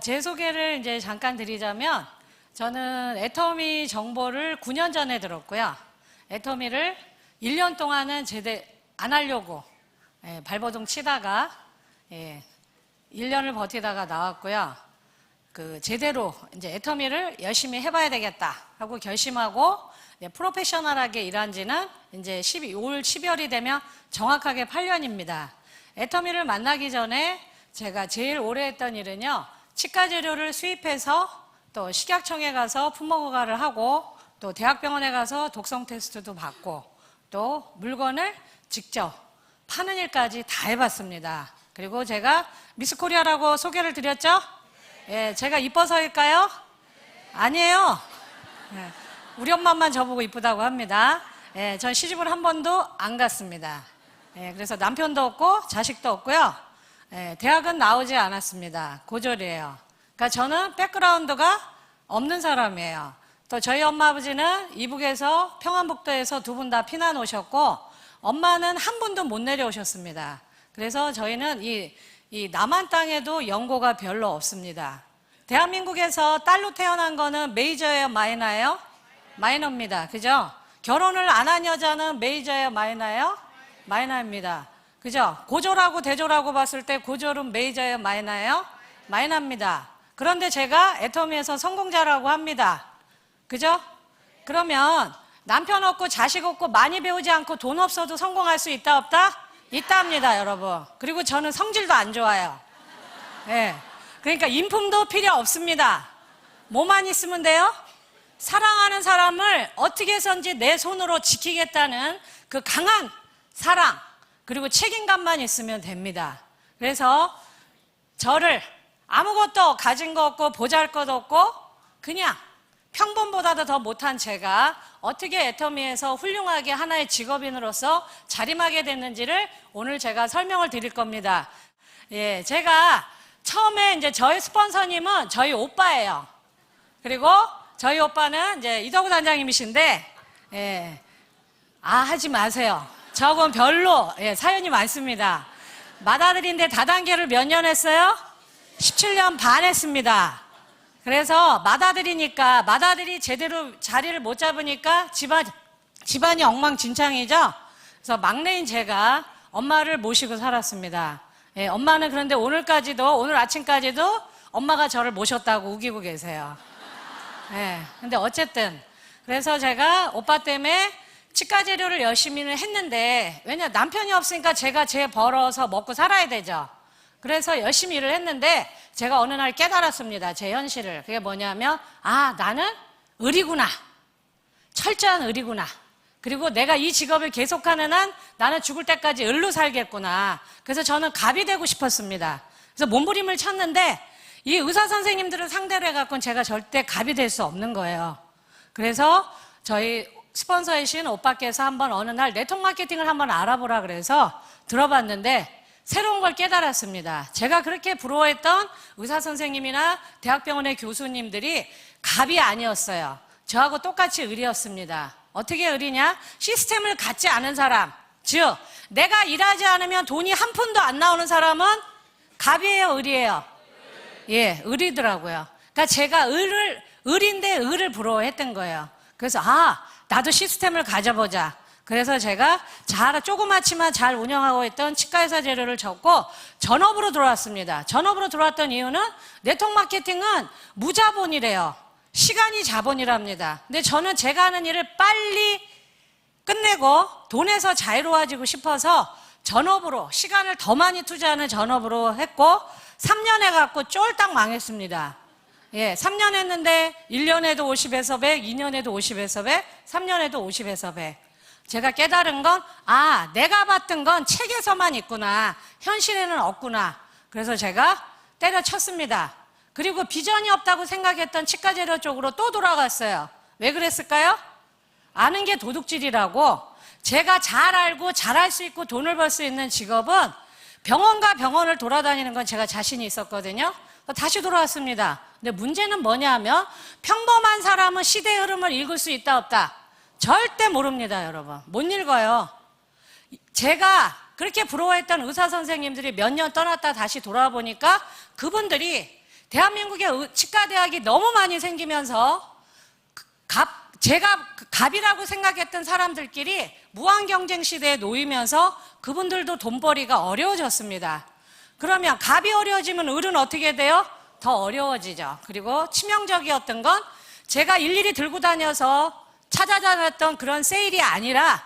제 소개를 이제 잠깐 드리자면, 저는 애터미 정보를 9년 전에 들었고요. 애터미를 1년 동안은 제대 안 하려고 발버둥 치다가 1년을 버티다가 나왔고요. 제대로 이제 애터미를 열심히 해봐야 되겠다 하고 결심하고 프로페셔널하게 일한 지는 이제 올 12월이 되면 정확하게 8년입니다. 애터미를 만나기 전에 제가 제일 오래 했던 일은요, 치과 재료를 수입해서 또 식약청에 가서 품목허가를 하고 또 대학병원에 가서 독성 테스트도 받고 또 물건을 직접 파는 일까지 다 해봤습니다. 그리고 제가 미스코리아라고 소개를 드렸죠? 예, 제가 이뻐서일까요? 아니에요. 예, 우리 엄마만 저보고 이쁘다고 합니다. 예, 전 시집을 한 번도 안 갔습니다. 예, 그래서 남편도 없고 자식도 없고요. 예, 대학은 나오지 않았습니다. 고졸이에요. 그러니까 저는 백그라운드가 없는 사람이에요. 또 저희 엄마 아버지는 이북에서 평안북도에서 두 분 다 피난 오셨고 엄마는 한 분도 못 내려오셨습니다. 그래서 저희는 이 남한 땅에도 연고가 별로 없습니다. 대한민국에서 딸로 태어난 거는 메이저예요, 마이너예요? 마이너입니다. 그죠? 결혼을 안 한 여자는 메이저예요, 마이너예요? 마이너입니다. 그죠? 고졸하고 대졸하고 봤을 때 고졸은 메이저예요, 마이너예요? 마이너입니다. 그런데 제가 애터미에서 성공자라고 합니다. 그죠? 그러면 남편 없고 자식 없고 많이 배우지 않고 돈 없어도 성공할 수 있다 없다? 있답니다, 여러분. 그리고 저는 성질도 안 좋아요. 예. 그러니까 인품도 필요 없습니다. 뭐만 있으면 돼요? 사랑하는 사람을 어떻게 해서든지 내 손으로 지키겠다는 그 강한 사랑, 그리고 책임감만 있으면 됩니다. 그래서 저를 아무것도 가진 거 없고 보잘것 없고 그냥 평범보다도 더 못한 제가 어떻게 애터미에서 훌륭하게 하나의 직업인으로서 자림하게 됐는지를 오늘 제가 설명을 드릴 겁니다. 예, 제가 처음에 이제 저희 스폰서님은 저희 오빠예요. 그리고 저희 오빠는 이제 이덕우 단장님이신데, 예, 하지 마세요. 저건 별로, 사연이 많습니다. 맏아들인데 다단계를 몇 년 했어요? 17년 반 했습니다. 그래서 맏아들이 제대로 자리를 못 잡으니까 집안이 엉망진창이죠. 그래서 막내인 제가 엄마를 모시고 살았습니다. 예, 엄마는 그런데 오늘 아침까지도 엄마가 저를 모셨다고 우기고 계세요. 예, 근데 어쨌든 그래서 제가 오빠 때문에 치과 재료를 열심히는 했는데, 왜냐 남편이 없으니까 제가 벌어서 먹고 살아야 되죠. 그래서 열심히 일을 했는데 제가 어느 날 깨달았습니다. 제 현실을. 그게 뭐냐면, 나는 을이구나. 철저한 을이구나. 그리고 내가 이 직업을 계속하는 한 나는 죽을 때까지 을로 살겠구나. 그래서 저는 갑이 되고 싶었습니다. 그래서 몸부림을 쳤는데 이 의사 선생님들을 상대로 해갖고는 제가 절대 갑이 될 수 없는 거예요. 그래서 저희 스폰서이신 오빠께서 한번 어느 날 네트워크 마케팅을 한번 알아보라 그래서 들어봤는데 새로운 걸 깨달았습니다. 제가 그렇게 부러워했던 의사 선생님이나 대학병원의 교수님들이 갑이 아니었어요. 저하고 똑같이 을이었습니다. 어떻게 을이냐? 시스템을 갖지 않은 사람, 즉 내가 일하지 않으면 돈이 한 푼도 안 나오는 사람은 갑이에요, 을이에요? 예, 을이더라고요. 그러니까 제가 을인데 을을 부러워했던 거예요. 그래서 나도 시스템을 가져보자. 그래서 제가 조그맣지만 잘 운영하고 있던 치과의사 재료를 접고 전업으로 들어왔습니다. 전업으로 들어왔던 이유는 네트워크 마케팅은 무자본이래요. 시간이 자본이랍니다. 근데 저는 제가 하는 일을 빨리 끝내고 돈에서 자유로워지고 싶어서 전업으로, 시간을 더 많이 투자하는 전업으로 했고 3년 해갖고 쫄딱 망했습니다. 예, 3년 했는데 1년에도 50에서 100, 2년에도 50에서 100, 3년에도 50에서 100. 제가 깨달은 건 내가 봤던 건 책에서만 있구나. 현실에는 없구나. 그래서 제가 때려쳤습니다. 그리고 비전이 없다고 생각했던 치과재료 쪽으로 또 돌아갔어요. 왜 그랬을까요? 아는 게 도둑질이라고. 제가 잘 알고 잘할 수 있고 돈을 벌 수 있는 직업은 병원과 병원을 돌아다니는 건 제가 자신이 있었거든요. 다시 돌아왔습니다. 근데 문제는 뭐냐면 평범한 사람은 시대의 흐름을 읽을 수 있다 없다? 절대 모릅니다, 여러분. 못 읽어요. 제가 그렇게 부러워했던 의사 선생님들이 몇 년 떠났다 다시 돌아보니까 그분들이 대한민국에 치과대학이 너무 많이 생기면서 제가 갑이라고 생각했던 사람들끼리 무한경쟁 시대에 놓이면서 그분들도 돈벌이가 어려워졌습니다. 그러면 갑이 어려워지면 을은 어떻게 돼요? 더 어려워지죠. 그리고 치명적이었던 건 제가 일일이 들고 다녀서 찾아다녔던 그런 세일이 아니라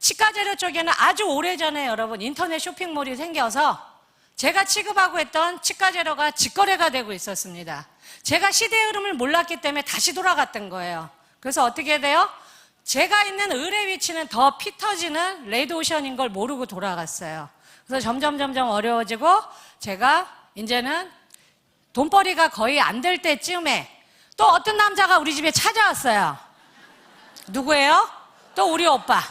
치과재료 쪽에는 아주 오래전에 여러분 인터넷 쇼핑몰이 생겨서 제가 취급하고 있던 치과재료가 직거래가 되고 있었습니다. 제가 시대의 흐름을 몰랐기 때문에 다시 돌아갔던 거예요. 그래서 어떻게 돼요? 제가 있는 을의 위치는 더 피 터지는 레드오션인 걸 모르고 돌아갔어요. 그래서 점점 어려워지고 제가 이제는 돈벌이가 거의 안 될 때쯤에 또 어떤 남자가 우리 집에 찾아왔어요. 누구예요? 또 우리 오빠.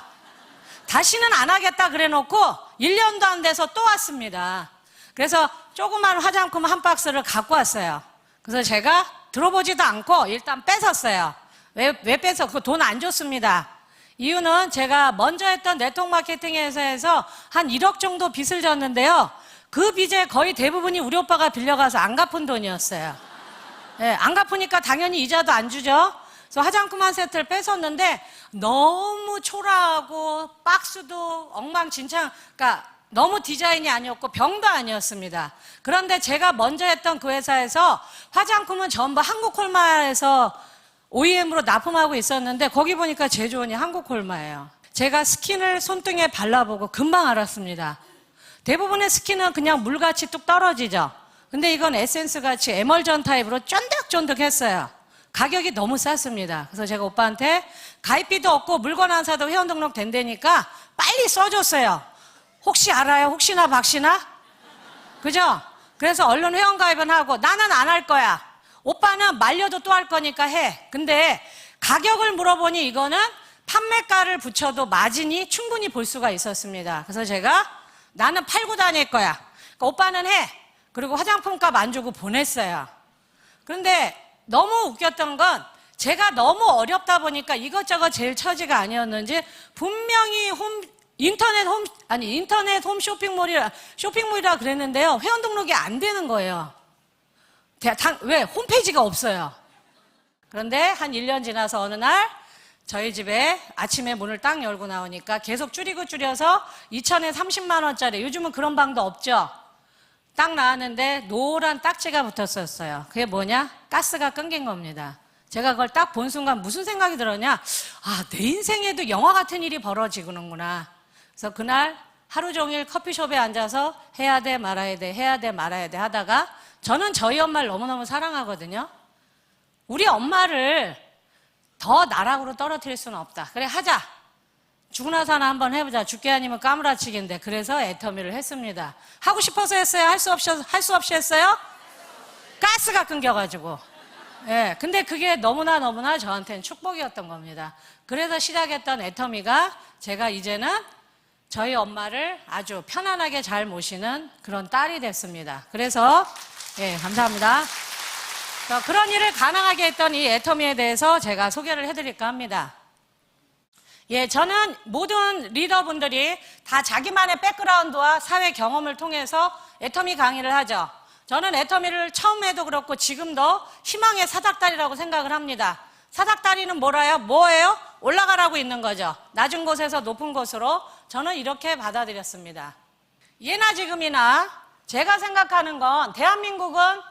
다시는 안 하겠다 그래 놓고 1년도 안 돼서 또 왔습니다. 그래서 조그만 화장품 한 박스를 갖고 왔어요. 그래서 제가 들어보지도 않고 일단 뺏었어요. 왜 뺏어? 그 돈 안 줬습니다. 이유는 제가 먼저 했던 네트워크 마케팅 회사에서 한 1억 정도 빚을 졌는데요. 그 빚의 거의 대부분이 우리 오빠가 빌려가서 안 갚은 돈이었어요. 네, 안 갚으니까 당연히 이자도 안 주죠. 그래서 화장품 한 세트를 뺏었는데 너무 초라하고 박스도 엉망진창, 그러니까 너무 디자인이 아니었고 병도 아니었습니다. 그런데 제가 먼저 했던 그 회사에서 화장품은 전부 한국콜마에서 OEM으로 납품하고 있었는데 거기 보니까 제조원이 한국콜마예요. 제가 스킨을 손등에 발라보고 금방 알았습니다. 대부분의 스킨은 그냥 물같이 뚝 떨어지죠. 근데 이건 에센스같이 에멀전 타입으로 쫀득쫀득했어요. 가격이 너무 쌌습니다. 그래서 제가 오빠한테 가입비도 없고 물건 안 사도 회원 등록 된다니까 빨리 써줬어요. 혹시 알아요? 혹시나 박시나? 그죠? 그래서 얼른 회원 가입은 하고 나는 안 할 거야. 오빠는 말려도 또 할 거니까 해. 근데 가격을 물어보니 이거는 판매가를 붙여도 마진이 충분히 볼 수가 있었습니다. 그래서 제가 나는 팔고 다닐 거야. 그러니까 오빠는 해. 그리고 화장품값 안 주고 보냈어요. 그런데 너무 웃겼던 건 제가 너무 어렵다 보니까 이것저것 제일 처지가 아니었는지 분명히 인터넷 홈 쇼핑몰이라 그랬는데요. 회원 등록이 안 되는 거예요. 왜? 홈페이지가 없어요. 그런데 한 1년 지나서 어느 날 저희 집에 아침에 문을 딱 열고 나오니까 계속 줄여서 2천에 30만 원짜리, 요즘은 그런 방도 없죠. 딱 나왔는데 노란 딱지가 붙었었어요. 그게 뭐냐? 가스가 끊긴 겁니다. 제가 그걸 딱 본 순간 무슨 생각이 들었냐? 아, 내 인생에도 영화 같은 일이 벌어지는구나. 그래서 그날 하루 종일 커피숍에 앉아서 해야 돼 말아야 돼 하다가 저는 저희 엄마를 너무너무 사랑하거든요. 우리 엄마를 더 나락으로 떨어뜨릴 수는 없다. 그래, 하자. 죽으나 사나 한번 해보자. 죽게 아니면 까무라치기인데. 그래서 애터미를 했습니다. 하고 싶어서 했어요? 할 수 없이 했어요? 가스가 끊겨가지고. 예, 근데 그게 너무나 저한테는 축복이었던 겁니다. 그래서 시작했던 애터미가 제가 이제는 저희 엄마를 아주 편안하게 잘 모시는 그런 딸이 됐습니다. 그래서 예, 감사합니다. 그런 일을 가능하게 했던 이 애터미에 대해서 제가 소개를 해드릴까 합니다. 예, 저는 모든 리더분들이 다 자기만의 백그라운드와 사회 경험을 통해서 애터미 강의를 하죠. 저는 애터미를 처음에도 그렇고 지금도 희망의 사닥다리라고 생각을 합니다. 사닥다리는 뭐예요? 올라가라고 있는 거죠. 낮은 곳에서 높은 곳으로 저는 이렇게 받아들였습니다. 예나 지금이나 제가 생각하는 건 대한민국은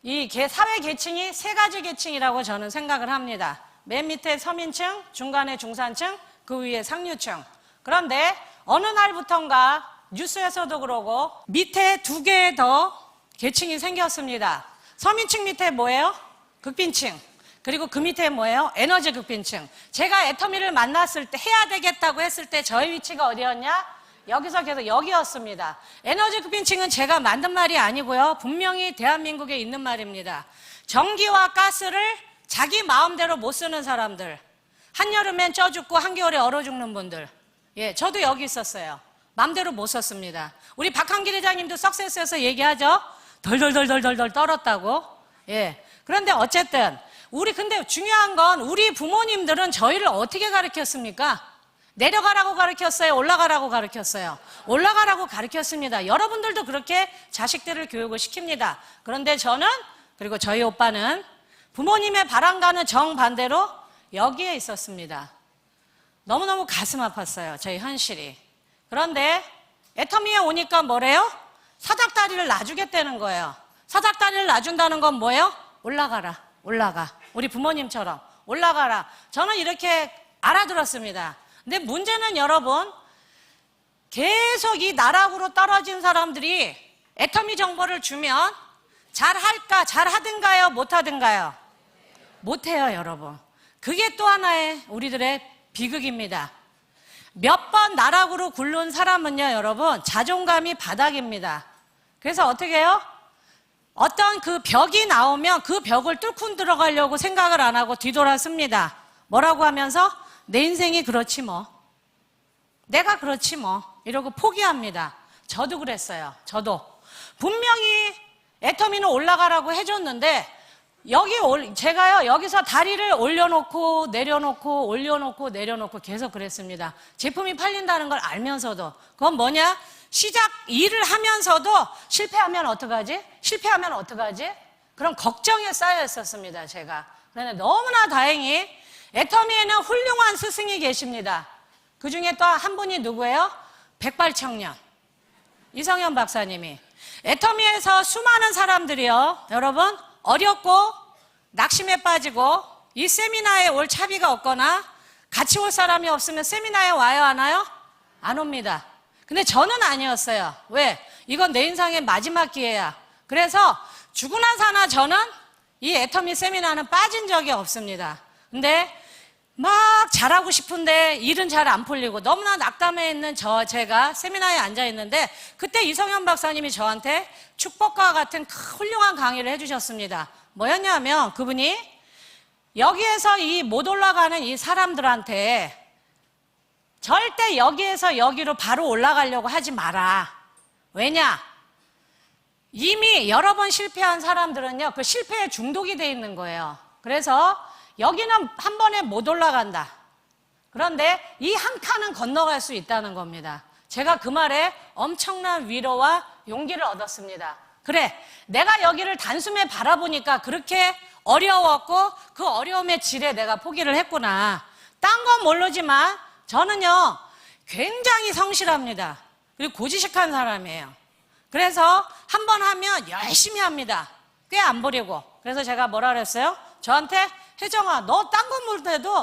이 사회 계층이 세 가지 계층이라고 저는 생각을 합니다. 맨 밑에 서민층, 중간에 중산층, 그 위에 상류층. 그런데 어느 날부턴가 뉴스에서도 그러고 밑에 두 개 더 계층이 생겼습니다. 서민층 밑에 뭐예요? 극빈층. 그리고 그 밑에 뭐예요? 에너지 극빈층. 제가 애터미를 만났을 때 해야 되겠다고 했을 때 저의 위치가 어디였냐? 여기서 계속 여기였습니다. 에너지 급빈층은 제가 만든 말이 아니고요. 분명히 대한민국에 있는 말입니다. 전기와 가스를 자기 마음대로 못 쓰는 사람들. 한여름엔 쪄 죽고 한겨울에 얼어 죽는 분들. 예, 저도 여기 있었어요. 마음대로 못 썼습니다. 우리 박한길 회장님도 석세스에서 얘기하죠. 덜덜덜덜덜 떨었다고. 예. 그런데 어쨌든 근데 중요한 건 우리 부모님들은 저희를 어떻게 가르쳤습니까? 내려가라고 가르쳤어요? 올라가라고 가르쳤어요? 올라가라고 가르쳤습니다. 여러분들도 그렇게 자식들을 교육을 시킵니다. 그런데 저는, 그리고 저희 오빠는 부모님의 바람과는 정반대로 여기에 있었습니다. 너무너무 가슴 아팠어요. 저희 현실이. 그런데 애터미에 오니까 뭐래요? 사닥다리를 놔주겠다는 거예요. 사닥다리를 놔준다는 건 뭐예요? 올라가라, 올라가. 우리 부모님처럼 올라가라. 저는 이렇게 알아들었습니다. 근데 문제는 여러분, 계속 이 나락으로 떨어진 사람들이 애터미 정보를 주면 잘할까, 잘하든가요, 못하든가요? 못해요, 여러분. 그게 또 하나의 우리들의 비극입니다. 몇 번 나락으로 굴른 사람은요, 여러분, 자존감이 바닥입니다. 그래서 어떻게 해요? 어떤 그 벽이 나오면 그 벽을 뚫고 들어가려고 생각을 안 하고 뒤돌아섭니다. 뭐라고 하면서? 내 인생이 그렇지 뭐. 내가 그렇지 뭐. 이러고 포기합니다. 저도 그랬어요. 저도. 분명히 애터미는 올라가라고 해줬는데 제가요 여기서 다리를 올려놓고 내려놓고 올려놓고 내려놓고 계속 그랬습니다. 제품이 팔린다는 걸 알면서도. 그건 뭐냐? 시작 일을 하면서도 실패하면 어떡하지? 실패하면 어떡하지? 그런 걱정에 쌓여 있었습니다. 제가. 그런데 너무나 다행히 애터미에는 훌륭한 스승이 계십니다. 그 중에 또 한 분이 누구예요? 백발청년 이성현 박사님이. 애터미에서 수많은 사람들이요, 여러분, 어렵고 낙심에 빠지고 이 세미나에 올 차비가 없거나 같이 올 사람이 없으면 세미나에 와요, 안 와요? 안 옵니다. 근데 저는 아니었어요. 왜? 이건 내 인생의 마지막 기회야. 그래서 죽으나 사나 저는 이 애터미 세미나는 빠진 적이 없습니다. 근데 막 잘하고 싶은데 일은 잘 안 풀리고 너무나 낙담해 있는 제가 세미나에 앉아 있는데 그때 이성현 박사님이 저한테 축복과 같은 훌륭한 강의를 해주셨습니다. 뭐였냐면 그분이 여기에서 이 못 올라가는 이 사람들한테 절대 여기에서 여기로 바로 올라가려고 하지 마라. 왜냐? 이미 여러 번 실패한 사람들은요, 그 실패에 중독이 돼 있는 거예요. 그래서 여기는 한 번에 못 올라간다. 그런데 이 한 칸은 건너갈 수 있다는 겁니다. 제가 그 말에 엄청난 위로와 용기를 얻었습니다. 그래, 내가 여기를 단숨에 바라보니까 그렇게 어려웠고 그 어려움의 질에 내가 포기를 했구나. 딴 건 모르지만 저는요 굉장히 성실합니다. 그리고 고지식한 사람이에요. 그래서 한 번 하면 열심히 합니다. 꽤 안 버리고. 그래서 제가 뭐라 그랬어요? 저한테 혜정아, 너 딴 건 못해도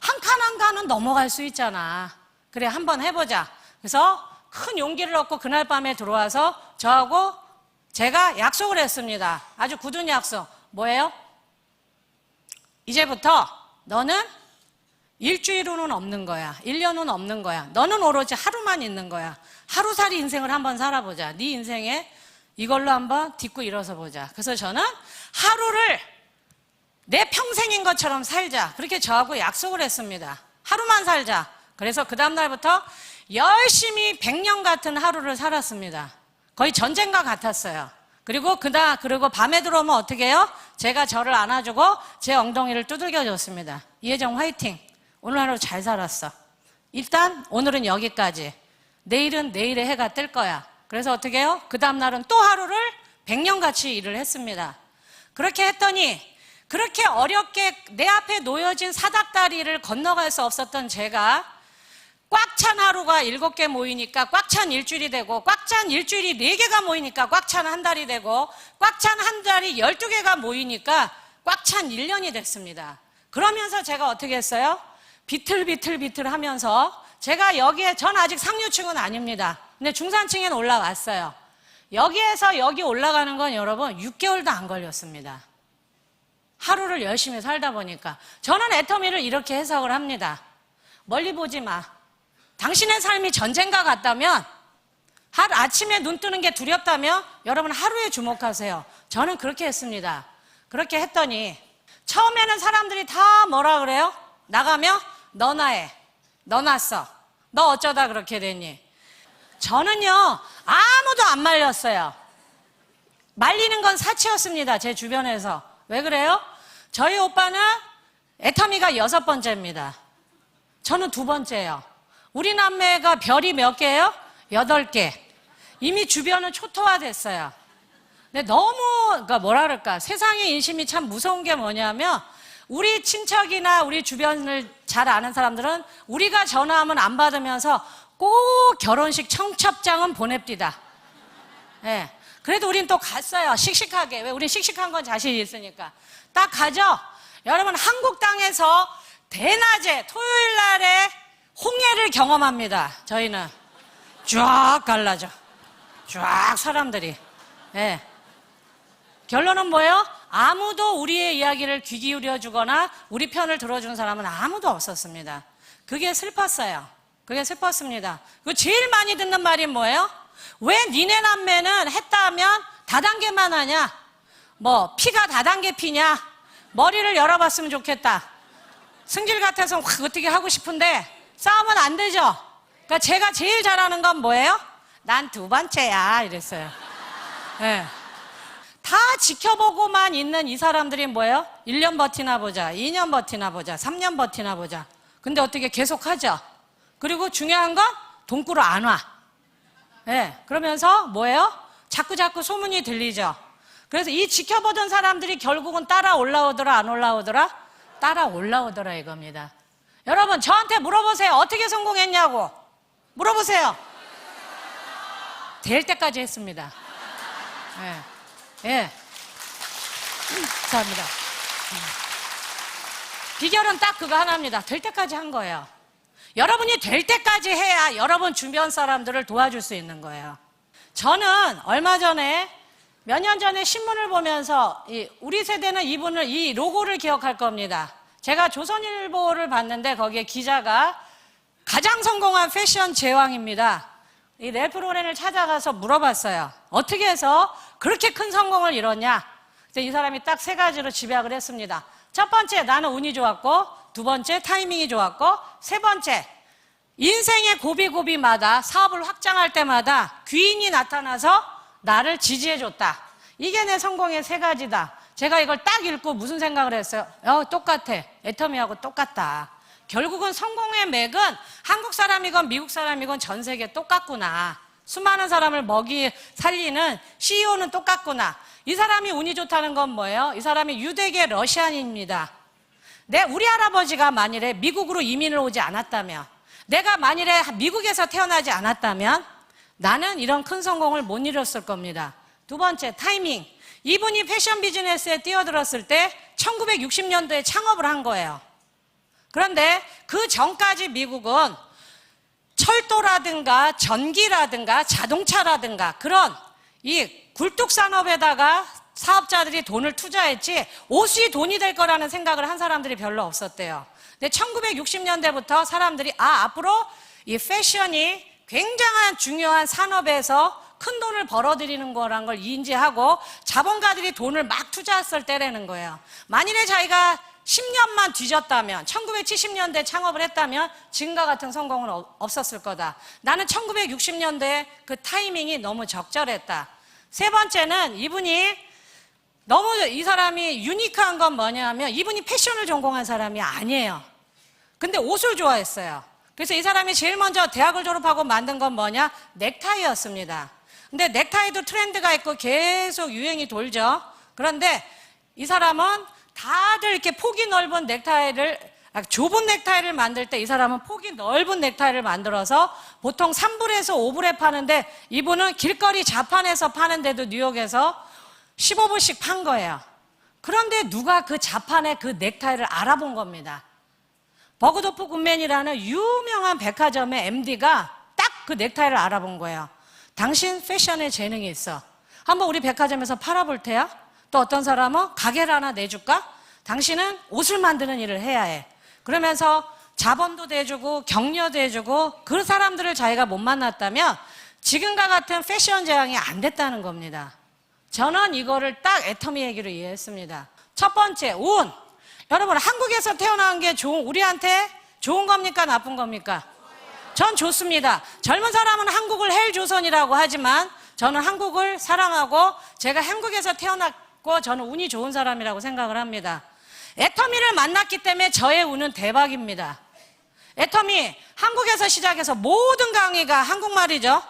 한 칸 한 칸은 넘어갈 수 있잖아. 그래, 한번 해보자. 그래서 큰 용기를 얻고 그날 밤에 들어와서 저하고 제가 약속을 했습니다. 아주 굳은 약속. 뭐예요? 이제부터 너는 일주일 후는 없는 거야. 1년 후는 없는 거야. 너는 오로지 하루만 있는 거야. 하루살이 인생을 한번 살아보자. 네 인생에 이걸로 한번 딛고 일어서 보자. 그래서 저는 하루를 내 평생인 것처럼 살자. 그렇게 저하고 약속을 했습니다. 하루만 살자. 그래서 그 다음날부터 열심히 100년 같은 하루를 살았습니다. 거의 전쟁과 같았어요. 그리고 밤에 들어오면 어떻게 해요? 제가 저를 안아주고 제 엉덩이를 두들겨 줬습니다. 이혜정 화이팅. 오늘 하루 잘 살았어. 일단 오늘은 여기까지. 내일은 내일의 해가 뜰 거야. 그래서 어떻게 해요? 그 다음날은 또 하루를 100년같이 일을 했습니다. 그렇게 했더니 그렇게 어렵게 내 앞에 놓여진 사닥다리를 건너갈 수 없었던 제가 꽉 찬 하루가 7개 모이니까 꽉 찬 일주일이 되고 꽉 찬 일주일이 4개가 모이니까 꽉 찬 한 달이 되고 꽉 찬 한 달이 12개가 모이니까 꽉 찬 1년이 됐습니다. 그러면서 제가 어떻게 했어요? 비틀비틀 하면서 제가 여기에, 전 아직 상류층은 아닙니다. 근데 중산층에는 올라왔어요. 여기에서 여기 올라가는 건 여러분 6개월도 안 걸렸습니다. 하루를 열심히 살다 보니까. 저는 애터미를 이렇게 해석을 합니다. 멀리 보지 마. 당신의 삶이 전쟁과 같다면, 아침에 눈 뜨는 게 두렵다면 여러분 하루에 주목하세요. 저는 그렇게 했습니다. 그렇게 했더니 처음에는 사람들이 다 뭐라 그래요? 나가면 너나 해. 너 났어. 너 어쩌다 그렇게 됐니? 저는요 아무도 안 말렸어요. 말리는 건 사치였습니다. 제 주변에서. 왜 그래요? 저희 오빠는 애터미가 6번째입니다. 저는 2번째예요. 우리 남매가 별이 몇 개예요? 8개. 이미 주변은 초토화됐어요. 근데 너무, 그러니까 뭐라 그럴까, 세상의 인심이 참 무서운 게 뭐냐면, 우리 친척이나 우리 주변을 잘 아는 사람들은 우리가 전화하면 안 받으면서 꼭 결혼식 청첩장은 보냅디다. 예. 그래도 우린 또 갔어요. 씩씩하게. 왜? 우린 씩씩한 건 자신이 있으니까. 딱 가죠? 여러분, 한국 땅에서 대낮에 토요일 날에 홍해를 경험합니다. 저희는. 쫙 갈라져. 쫙 사람들이. 예. 결론은 뭐예요? 아무도 우리의 이야기를 귀 기울여 주거나 우리 편을 들어준 사람은 아무도 없었습니다. 그게 슬펐어요. 그게 슬펐습니다. 그 제일 많이 듣는 말이 뭐예요? 왜 니네 남매는 했다 하면 다단계만 하냐? 뭐 피가 다단계 피냐? 머리를 열어봤으면 좋겠다. 승질 같아서 확 어떻게 하고 싶은데 싸우면 안 되죠? 그러니까 제가 제일 잘하는 건 뭐예요? 난 두 번째야 이랬어요. 네. 다 지켜보고만 있는 이 사람들이 뭐예요? 1년 버티나 보자, 2년 버티나 보자, 3년 버티나 보자. 근데 어떻게 계속 하죠? 그리고 중요한 건 돈꾸러 안 와. 네. 그러면서 뭐예요? 자꾸 소문이 들리죠. 그래서 이 지켜보던 사람들이 결국은 따라 올라오더라, 안 올라오더라? 따라 올라오더라 이겁니다. 여러분, 저한테 물어보세요. 어떻게 성공했냐고. 물어보세요. 될 때까지 했습니다. 예. 예. 감사합니다. 비결은 딱 그거 하나입니다. 될 때까지 한 거예요. 여러분이 될 때까지 해야 여러분 주변 사람들을 도와줄 수 있는 거예요. 저는 얼마 전에 몇 년 전에 신문을 보면서 우리 세대는 이 로고를 기억할 겁니다. 제가 조선일보를 봤는데 거기에 기자가 가장 성공한 패션 제왕입니다. 이 래프로렌을 찾아가서 물어봤어요. 어떻게 해서 그렇게 큰 성공을 이뤘냐? 그래서 이 사람이 딱 3가지로 집약을 했습니다. 첫 번째, 나는 운이 좋았고, 두 번째, 타이밍이 좋았고, 세 번째, 인생의 고비고비마다 사업을 확장할 때마다 귀인이 나타나서 나를 지지해줬다. 이게 내 성공의 3가지다. 제가 이걸 딱 읽고 무슨 생각을 했어요? 똑같아. 애터미하고 똑같다. 결국은 성공의 맥은 한국 사람이건 미국 사람이건 전 세계 똑같구나. 수많은 사람을 살리는 CEO는 똑같구나. 이 사람이 운이 좋다는 건 뭐예요? 이 사람이 유대계 러시안입니다. 우리 할아버지가 만일에 미국으로 이민을 오지 않았다면, 내가 만일에 미국에서 태어나지 않았다면 나는 이런 큰 성공을 못 이뤘을 겁니다. 두 번째, 타이밍. 이분이 패션 비즈니스에 뛰어들었을 때 1960년도에 창업을 한 거예요. 그런데 그 전까지 미국은 철도라든가 전기라든가 자동차라든가 그런 이 굴뚝산업에다가 사업자들이 돈을 투자했지 옷이 돈이 될 거라는 생각을 한 사람들이 별로 없었대요. 근데 1960년대부터 사람들이 앞으로 이 패션이 굉장한 중요한 산업에서 큰 돈을 벌어들이는 거란 걸 인지하고 자본가들이 돈을 막 투자했을 때라는 거예요. 만일에 자기가 10년만 뒤졌다면, 1970년대 창업을 했다면 지금과 같은 성공은 없었을 거다. 나는 1960년대에 그 타이밍이 너무 적절했다. 세 번째는 이 사람이 유니크한 건 뭐냐면 이분이 패션을 전공한 사람이 아니에요. 근데 옷을 좋아했어요. 그래서 이 사람이 제일 먼저 대학을 졸업하고 만든 건 뭐냐? 넥타이였습니다. 근데 넥타이도 트렌드가 있고 계속 유행이 돌죠. 그런데 이 사람은 다들 이렇게 폭이 넓은 좁은 넥타이를 만들 때 이 사람은 폭이 넓은 넥타이를 만들어서 보통 3불에서 5불에 파는데 이분은 길거리 자판에서 파는데도 뉴욕에서 15불씩 판 거예요. 그런데 누가 그 자판에 그 넥타이를 알아본 겁니다. 버그도프 굿맨이라는 유명한 백화점의 MD가 딱 그 넥타이를 알아본 거예요. 당신 패션에 재능이 있어. 한번 우리 백화점에서 팔아볼 테야? 또 어떤 사람은 가게를 하나 내줄까? 당신은 옷을 만드는 일을 해야 해. 그러면서 자본도 대주고 격려도 해주고 그 사람들을 자기가 못 만났다면 지금과 같은 패션 제왕이 안 됐다는 겁니다. 저는 이거를 딱 애터미 얘기로 이해했습니다. 첫 번째, 운. 여러분, 한국에서 태어난 게 우리한테 좋은 겁니까? 나쁜 겁니까? 전 좋습니다. 젊은 사람은 한국을 헬조선이라고 하지만 저는 한국을 사랑하고 제가 한국에서 태어났고 저는 운이 좋은 사람이라고 생각을 합니다. 애터미를 만났기 때문에 저의 운은 대박입니다. 애터미 한국에서 시작해서 모든 강의가 한국말이죠.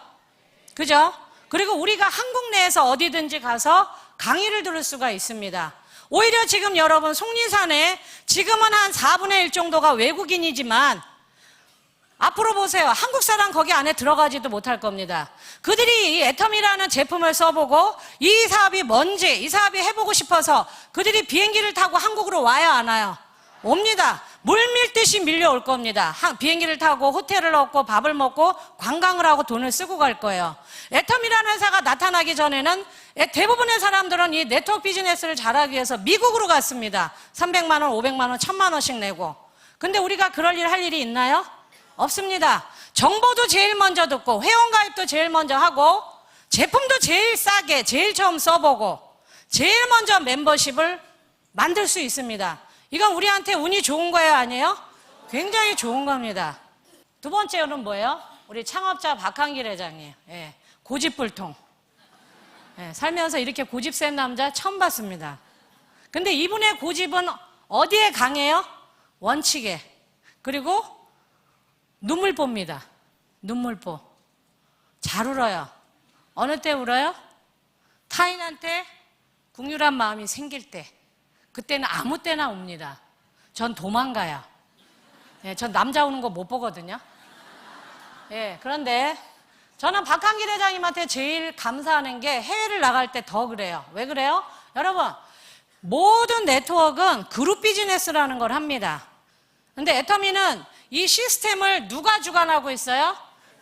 그죠? 그리고 우리가 한국 내에서 어디든지 가서 강의를 들을 수가 있습니다. 오히려 지금 여러분 속리산에 지금은 한 4분의 1 정도가 외국인이지만 앞으로 보세요. 한국 사람 거기 안에 들어가지도 못할 겁니다. 그들이 이 애터미라는 제품을 써보고 이 사업이 뭔지, 이 사업이 해보고 싶어서 그들이 비행기를 타고 한국으로 와야 안 와요? 옵니다. 물밀듯이 밀려올 겁니다. 비행기를 타고 호텔을 얻고 밥을 먹고 관광을 하고 돈을 쓰고 갈 거예요. 애터미라는 회사가 나타나기 전에는 대부분의 사람들은 이 네트워크 비즈니스를 잘하기 위해서 미국으로 갔습니다. 300만 원, 500만 원, 1000만 원씩 내고. 근데 우리가 그럴 일 할 일이 있나요? 없습니다. 정보도 제일 먼저 듣고 회원가입도 제일 먼저 하고 제품도 제일 싸게 제일 처음 써보고 제일 먼저 멤버십을 만들 수 있습니다. 이건 우리한테 운이 좋은 거예요, 아니에요? 굉장히 좋은 겁니다. 두 번째는 뭐예요? 우리 창업자 박한길 회장님. 예, 고집불통. 예, 살면서 이렇게 고집 센 남자 처음 봤습니다. 근데 이분의 고집은 어디에 강해요? 원칙에. 그리고 눈물보입니다. 눈물보. 잘 울어요. 어느 때 울어요? 타인한테 국률한 마음이 생길 때. 그때는 아무 때나 웁니다. 전 도망가요. 예, 전 남자 우는 거 못 보거든요. 예, 그런데 저는 박한길 회장님한테 제일 감사하는 게 해외를 나갈 때 더 그래요. 왜 그래요? 여러분, 모든 네트워크는 그룹 비즈니스라는 걸 합니다. 근데 애터미는 이 시스템을 누가 주관하고 있어요?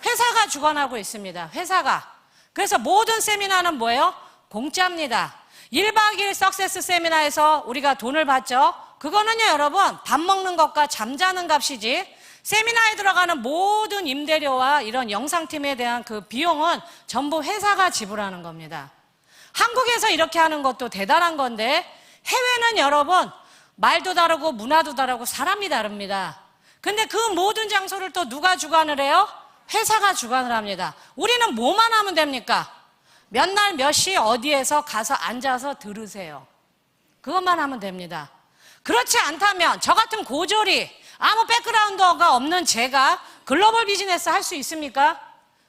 회사가 주관하고 있습니다. 회사가. 그래서 모든 세미나는 뭐예요? 공짜입니다. 1박 2일 석세스 세미나에서 우리가 돈을 받죠. 그거는요 여러분 밥 먹는 것과 잠자는 값이지 세미나에 들어가는 모든 임대료와 이런 영상팀에 대한 그 비용은 전부 회사가 지불하는 겁니다. 한국에서 이렇게 하는 것도 대단한 건데 해외는 여러분 말도 다르고 문화도 다르고 사람이 다릅니다. 근데 그 모든 장소를 또 누가 주관을 해요? 회사가 주관을 합니다. 우리는 뭐만 하면 됩니까? 몇 날 몇 시 어디에서 가서 앉아서 들으세요. 그것만 하면 됩니다. 그렇지 않다면 저 같은 고졸이 아무 백그라운드가 없는 제가 글로벌 비즈니스 할 수 있습니까?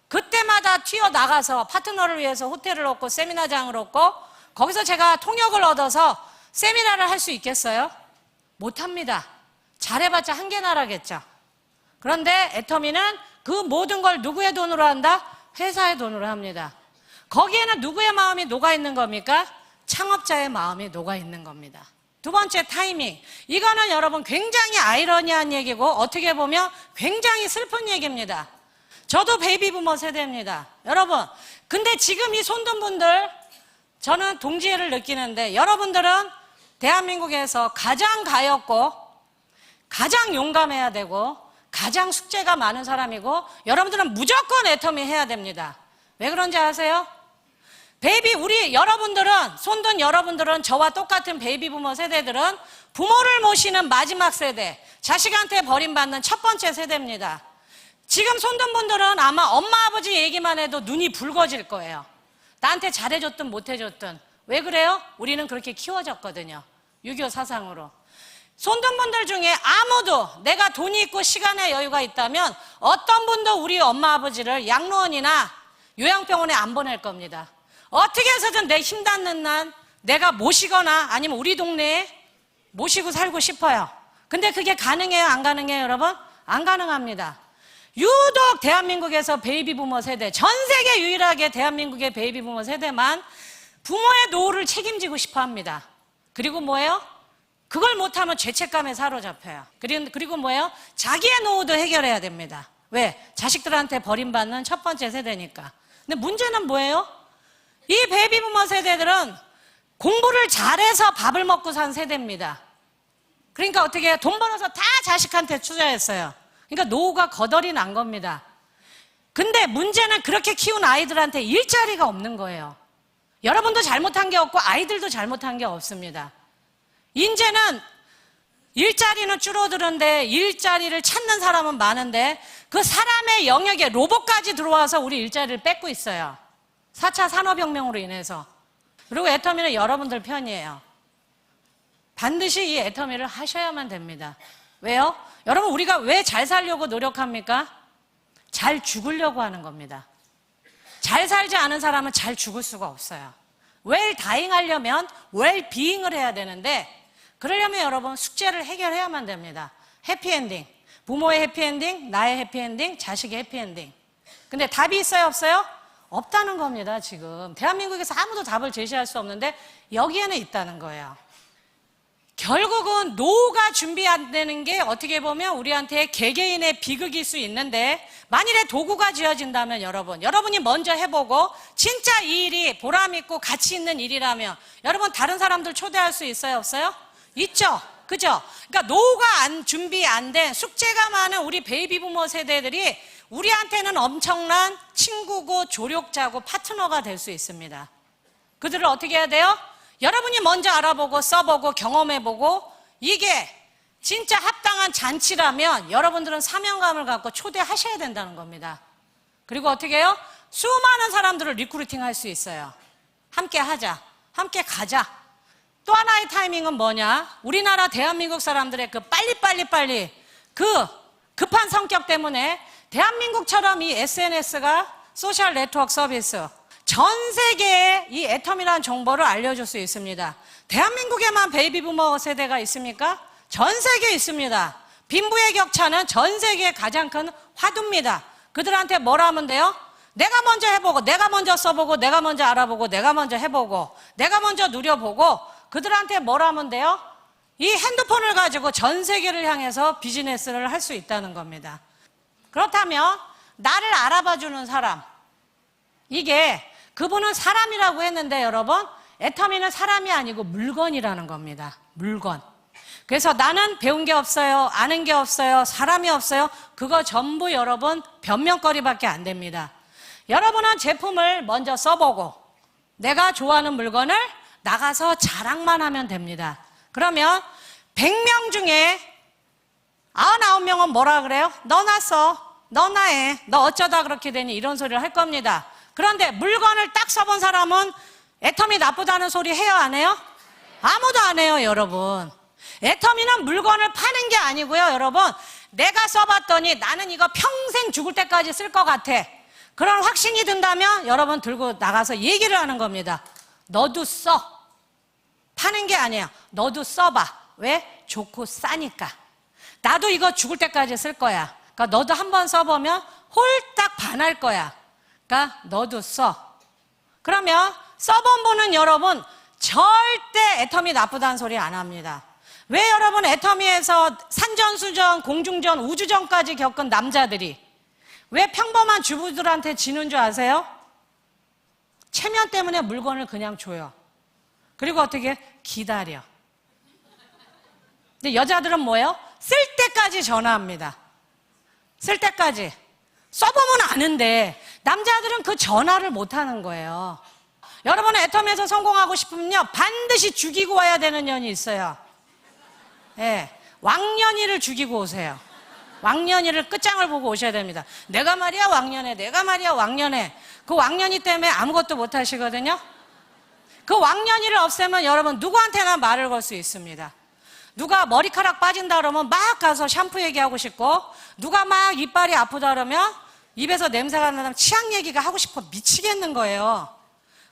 그때마다 튀어나가서 파트너를 위해서 호텔을 얻고 세미나장을 얻고 거기서 제가 통역을 얻어서 세미나를 할 수 있겠어요? 못합니다. 잘해봤자 한 개 나라겠죠. 그런데 애터미는 그 모든 걸 누구의 돈으로 한다? 회사의 돈으로 합니다. 거기에는 누구의 마음이 녹아있는 겁니까? 창업자의 마음이 녹아있는 겁니다. 두 번째 타이밍. 이거는 여러분 굉장히 아이러니한 얘기고 어떻게 보면 굉장히 슬픈 얘기입니다. 저도 베이비부머 세대입니다. 여러분, 근데 지금 이 손든 분들 저는 동지애를 느끼는데 여러분들은 대한민국에서 가장 가엾고 가장 용감해야 되고 가장 숙제가 많은 사람이고 여러분들은 무조건 애터미 해야 됩니다. 왜 그런지 아세요? 우리 여러분들은 손든 여러분들은 저와 똑같은 베이비부머 세대들은 부모를 모시는 마지막 세대, 자식한테 버림받는 첫 번째 세대입니다. 지금 손든 분들은 아마 엄마 아버지 얘기만 해도 눈이 붉어질 거예요. 나한테 잘해줬든 못해줬든. 왜 그래요? 우리는 그렇게 키워졌거든요. 유교 사상으로. 손든 분들 중에 아무도 내가 돈이 있고 시간의 여유가 있다면 어떤 분도 우리 엄마 아버지를 양로원이나 요양병원에 안 보낼 겁니다. 어떻게 해서든 내 힘 닿는 날 내가 모시거나 아니면 우리 동네에 모시고 살고 싶어요. 근데 그게 가능해요? 안 가능해요, 여러분? 안 가능합니다. 유독 대한민국에서 베이비부머 세대, 전 세계 유일하게 대한민국의 베이비부머 세대만 부모의 노후를 책임지고 싶어 합니다. 그리고 뭐예요? 그걸 못하면 죄책감에 사로잡혀요. 그리고 뭐예요? 자기의 노후도 해결해야 됩니다. 왜? 자식들한테 버림받는 첫 번째 세대니까. 근데 문제는 뭐예요? 이 베이비부머 세대들은 공부를 잘해서 밥을 먹고 산 세대입니다. 그러니까 어떻게 해요? 돈 벌어서 다 자식한테 투자했어요. 그러니까 노후가 거덜이 난 겁니다. 근데 문제는 그렇게 키운 아이들한테 일자리가 없는 거예요. 여러분도 잘못한 게 없고 아이들도 잘못한 게 없습니다. 이제는 일자리는 줄어드는데 일자리를 찾는 사람은 많은데 그 사람의 영역에 로봇까지 들어와서 우리 일자리를 뺏고 있어요. 4차 산업혁명으로 인해서. 그리고 애터미는 여러분들 편이에요. 반드시 이 애터미를 하셔야만 됩니다. 왜요? 여러분, 우리가 왜 잘 살려고 노력합니까? 잘 죽으려고 하는 겁니다. 잘 살지 않은 사람은 잘 죽을 수가 없어요. 웰 다잉 하려면 웰 비잉을 해야 되는데, 그러려면 여러분 숙제를 해결해야만 됩니다. 해피엔딩. 부모의 해피엔딩, 나의 해피엔딩, 자식의 해피엔딩. 근데 답이 있어요, 없어요? 없다는 겁니다, 지금. 대한민국에서 아무도 답을 제시할 수 없는데 여기에는 있다는 거예요. 결국은 노후가 준비 안 되는 게 어떻게 보면 우리한테 개개인의 비극일 수 있는데, 만일에 도구가 지어진다면 여러분이 먼저 해보고 진짜 이 일이 보람있고 가치 있는 일이라면 여러분 다른 사람들 초대할 수 있어요, 없어요? 있죠. 그죠? 그러니까 노후가 준비 안 된 숙제가 많은 우리 베이비 부모 세대들이 우리한테는 엄청난 친구고 조력자고 파트너가 될 수 있습니다. 그들을 어떻게 해야 돼요? 여러분이 먼저 알아보고 써보고 경험해보고 이게 진짜 합당한 잔치라면 여러분들은 사명감을 갖고 초대하셔야 된다는 겁니다. 그리고 어떻게 해요? 수많은 사람들을 리크루팅 할 수 있어요. 함께 하자. 함께 가자. 또 하나의 타이밍은 뭐냐? 우리나라 대한민국 사람들의 그 빨리 그 급한 성격 때문에 대한민국처럼 이 SNS가 소셜 네트워크 서비스 전 세계에 이 애텀이라는 정보를 알려줄 수 있습니다. 대한민국에만 베이비 부머 세대가 있습니까? 전 세계에 있습니다. 빈부의 격차는 전 세계의 가장 큰 화두입니다. 그들한테 뭘 하면 돼요? 내가 먼저 해보고, 내가 먼저 써보고, 내가 먼저 알아보고, 내가 먼저 해보고, 내가 먼저 누려보고, 그들한테 뭘 하면 돼요? 이 핸드폰을 가지고 전 세계를 향해서 비즈니스를 할 수 있다는 겁니다. 그렇다면 나를 알아봐주는 사람, 이게 그분은 사람이라고 했는데 여러분, 애터미는 사람이 아니고 물건이라는 겁니다. 물건. 그래서 나는 배운 게 없어요, 아는 게 없어요, 사람이 없어요. 그거 전부 여러분 변명거리밖에 안 됩니다. 여러분은 제품을 먼저 써보고 내가 좋아하는 물건을 나가서 자랑만 하면 됩니다. 그러면 100명 중에 99명은 뭐라 그래요? 너나 써, 너나 해, 너 어쩌다 그렇게 되니, 이런 소리를 할 겁니다. 그런데 물건을 딱 써본 사람은 애터미 나쁘다는 소리 해요, 안 해요? 아무도 안 해요, 여러분. 애터미는 물건을 파는 게 아니고요, 여러분. 내가 써봤더니 나는 이거 평생 죽을 때까지 쓸 것 같아. 그런 확신이 든다면 여러분 들고 나가서 얘기를 하는 겁니다. 너도 써. 파는 게 아니에요. 너도 써봐. 왜? 좋고 싸니까. 나도 이거 죽을 때까지 쓸 거야. 그러니까 너도 한번 써보면 홀딱 반할 거야. 그러니까 너도 써. 그러면 써본 분은 여러분 절대 애터미 나쁘다는 소리 안 합니다. 왜 여러분 애터미에서 산전수전, 공중전, 우주전까지 겪은 남자들이 왜 평범한 주부들한테 지는 줄 아세요? 체면 때문에 물건을 그냥 줘요. 그리고 어떻게? 기다려. 근데 여자들은 뭐예요? 쓸 때까지 전화합니다. 쓸 때까지. 써보면 아는데 남자들은 그 전화를 못하는 거예요. 여러분 애터미에서 성공하고 싶으면요 반드시 죽이고 와야 되는 년이 있어요. 예, 왕년이를 죽이고 오세요. 왕년이를 끝장을 보고 오셔야 됩니다. 내가 말이야 왕년에, 내가 말이야 왕년에. 그 왕년이 때문에 아무것도 못 하시거든요. 그 왕년이를 없애면 여러분 누구한테나 말을 걸 수 있습니다. 누가 머리카락 빠진다 그러면 막 가서 샴푸 얘기하고 싶고, 누가 막 이빨이 아프다 그러면 입에서 냄새가 나면 치약 얘기가 하고 싶어 미치겠는 거예요.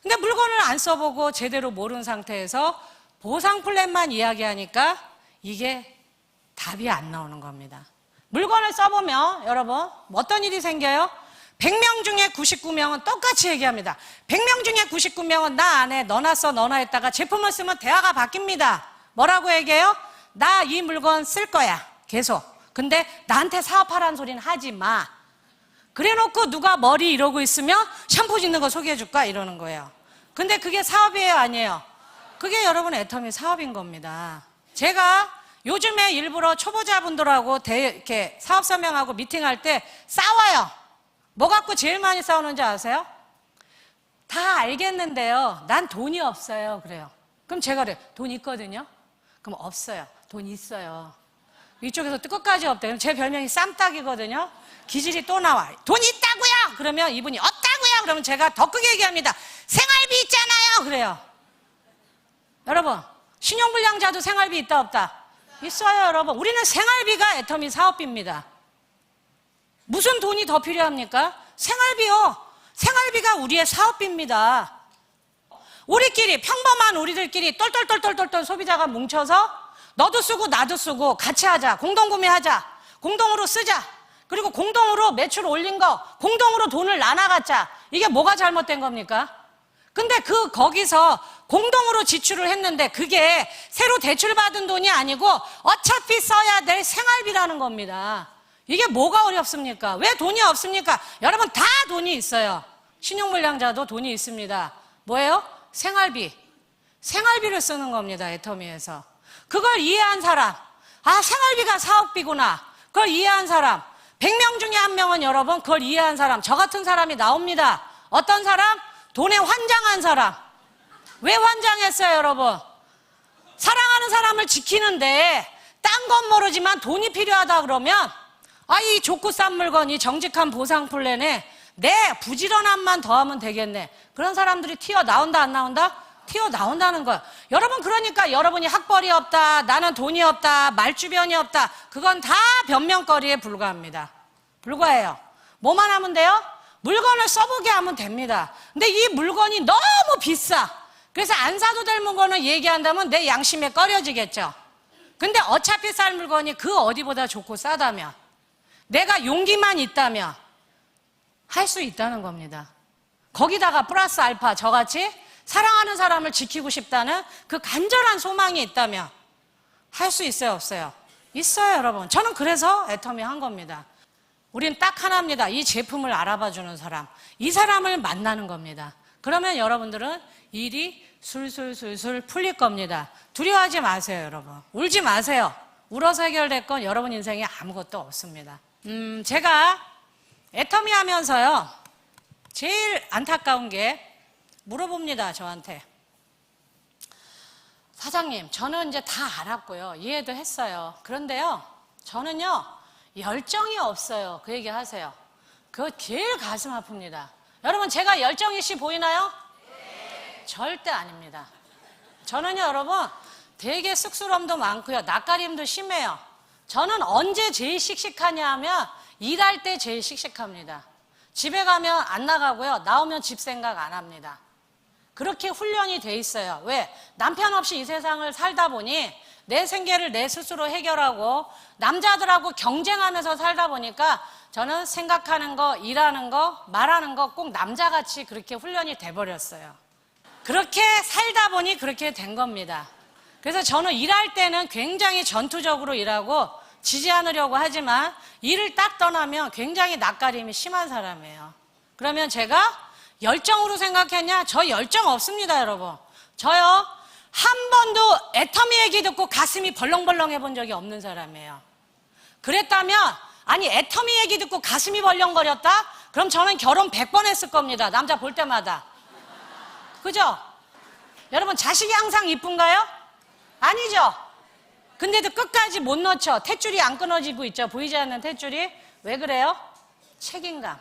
근데 물건을 안 써보고 제대로 모르는 상태에서 보상 플랜만 이야기하니까 이게 답이 안 나오는 겁니다. 물건을 써보면 여러분 어떤 일이 생겨요? 100명 중에 99명은 똑같이 얘기합니다. 100명 중에 99명은 나 안 해, 너나 써, 너나 했다가 제품을 쓰면 대화가 바뀝니다. 뭐라고 얘기해요? 나 이 물건 쓸 거야, 계속. 근데 나한테 사업하라는 소리는 하지 마. 그래놓고 누가 머리 이러고 있으면 샴푸 짓는 거 소개해줄까? 이러는 거예요. 근데 그게 사업이에요, 아니에요? 그게 여러분 애터미 사업인 겁니다. 제가 요즘에 일부러 초보자분들하고 이렇게 사업 설명하고 미팅할 때 싸워요. 뭐 갖고 제일 많이 싸우는지 아세요? 다 알겠는데요, 난 돈이 없어요. 그래요. 그럼 제가 그래요. 돈 있거든요? 그럼 없어요. 돈 있어요. 이쪽에서 끝까지 없대요. 그럼 제 별명이 쌈딱이거든요. 기질이 또 나와. 돈 있다고요? 그러면 이분이 없다고요? 그러면 제가 더 크게 얘기합니다. 생활비 있잖아요. 그래요. 여러분, 신용불량자도 생활비 있다 없다? 있어요, 여러분. 우리는 생활비가 애터미 사업비입니다. 무슨 돈이 더 필요합니까? 생활비요. 생활비가 우리의 사업비입니다. 우리끼리, 평범한 우리들끼리 똘똘똘똘똘 소비자가 뭉쳐서 너도 쓰고 나도 쓰고 같이 하자. 공동구매하자. 공동으로 쓰자. 그리고 공동으로 매출 올린 거 공동으로 돈을 나눠갖자. 이게 뭐가 잘못된 겁니까? 근데 거기서 공동으로 지출을 했는데 그게 새로 대출받은 돈이 아니고 어차피 써야 될 생활비라는 겁니다. 이게 뭐가 어렵습니까? 왜 돈이 없습니까? 여러분 다 돈이 있어요. 신용불량자도 돈이 있습니다. 뭐예요? 생활비. 생활비를 쓰는 겁니다. 애터미에서. 그걸 이해한 사람. 아, 생활비가 사업비구나. 그걸 이해한 사람. 100명 중에 1명은 여러분 그걸 이해한 사람. 저 같은 사람이 나옵니다. 어떤 사람? 돈에 환장한 사람. 왜 환장했어요, 여러분? 사랑하는 사람을 지키는데 딴 건 모르지만 돈이 필요하다 그러면 이 좋고 싼 물건, 이 정직한 보상 플랜에 내 부지런함만 더하면 되겠네. 그런 사람들이 튀어나온다 안 나온다? 튀어나온다는 거야. 여러분 그러니까 여러분이 학벌이 없다, 나는 돈이 없다, 말주변이 없다. 그건 다 변명거리에 불과합니다. 불과해요. 뭐만 하면 돼요? 물건을 써보게 하면 됩니다. 근데 이 물건이 너무 비싸. 그래서 안 사도 될 물건을 얘기한다면 내 양심에 꺼려지겠죠. 근데 어차피 쌀 물건이 그 어디보다 좋고 싸다면, 내가 용기만 있다면 할 수 있다는 겁니다. 거기다가 플러스 알파 저같이 사랑하는 사람을 지키고 싶다는 그 간절한 소망이 있다면 할 수 있어요, 없어요? 있어요, 여러분. 저는 그래서 애터미 한 겁니다. 우린 딱 하나입니다. 이 제품을 알아봐 주는 사람. 이 사람을 만나는 겁니다. 그러면 여러분들은 일이 술술술술 풀릴 겁니다. 두려워하지 마세요, 여러분. 울지 마세요. 울어서 해결될 건 여러분 인생에 아무것도 없습니다. 제가 애터미 하면서요, 제일 안타까운 게 물어봅니다, 저한테. 사장님, 저는 이제 다 알았고요. 이해도 했어요. 그런데요, 저는요, 열정이 없어요. 그 얘기 하세요. 그거 제일 가슴 아픕니다. 여러분, 제가 열정이 씨 보이나요? 네. 절대 아닙니다. 저는요, 여러분, 되게 쑥스러움도 많고요. 낯가림도 심해요. 저는 언제 제일 씩씩하냐 하면 일할 때 제일 씩씩합니다. 집에 가면 안 나가고요. 나오면 집 생각 안 합니다. 그렇게 훈련이 돼 있어요. 왜? 남편 없이 이 세상을 살다 보니 내 생계를 내 스스로 해결하고 남자들하고 경쟁하면서 살다 보니까 저는 생각하는 거, 일하는 거, 말하는 거 꼭 남자같이 그렇게 훈련이 돼버렸어요. 그렇게 살다 보니 그렇게 된 겁니다. 그래서 저는 일할 때는 굉장히 전투적으로 일하고 지지 않으려고 하지만 일을 딱 떠나면 굉장히 낯가림이 심한 사람이에요. 그러면 제가 열정으로 생각했냐? 저 열정 없습니다, 여러분. 저요, 한 번도 애터미 얘기 듣고 가슴이 벌렁벌렁 해본 적이 없는 사람이에요. 그랬다면, 아니, 애터미 얘기 듣고 가슴이 벌렁거렸다? 그럼 저는 결혼 100번 했을 겁니다. 남자 볼 때마다. 그죠? 여러분, 자식이 항상 이쁜가요? 아니죠? 근데도 끝까지 못 놓죠. 탯줄이 안 끊어지고 있죠. 보이지 않는 탯줄이. 왜 그래요? 책임감.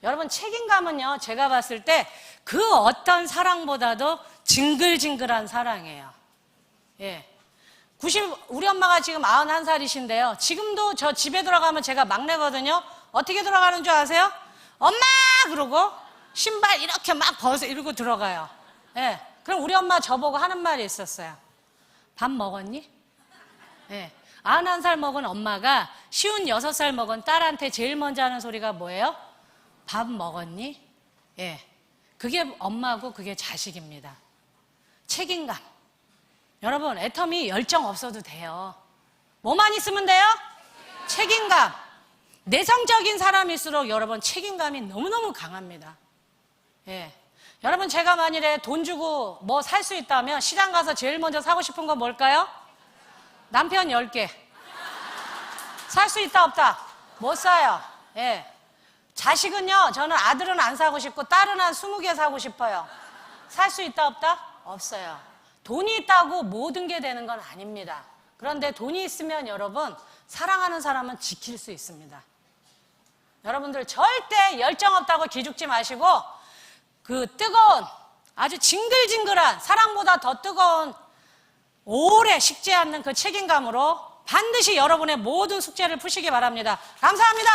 여러분, 책임감은요, 제가 봤을 때 그 어떤 사랑보다도 징글징글한 사랑이에요. 예. 우리 엄마가 지금 91살이신데요. 지금도 저 집에 들어가면 제가 막내거든요. 어떻게 들어가는 줄 아세요? 엄마! 그러고 신발 이렇게 막 벗어 이러고 들어가요. 예. 그럼 우리 엄마 저보고 하는 말이 있었어요. 밥 먹었니? 예. 91살 먹은 엄마가 56살 먹은 딸한테 제일 먼저 하는 소리가 뭐예요? 밥 먹었니? 예. 그게 엄마고 그게 자식입니다. 책임감. 여러분, 애터미 열정 없어도 돼요. 뭐만 있으면 돼요? 책임감. 내성적인 사람일수록 여러분 책임감이 너무너무 강합니다. 예. 여러분, 제가 만일에 돈 주고 뭐 살 수 있다면 시장 가서 제일 먼저 사고 싶은 건 뭘까요? 남편 10개. 살 수 있다 없다? 못 사요. 예. 자식은요, 저는 아들은 안 사고 싶고 딸은 한 20개 사고 싶어요. 살 수 있다 없다? 없어요. 돈이 있다고 모든 게 되는 건 아닙니다. 그런데 돈이 있으면 여러분, 사랑하는 사람은 지킬 수 있습니다. 여러분들 절대 열정 없다고 기죽지 마시고 그 뜨거운, 아주 징글징글한, 사랑보다 더 뜨거운 오래 식지 않는 그 책임감으로 반드시 여러분의 모든 숙제를 푸시기 바랍니다. 감사합니다.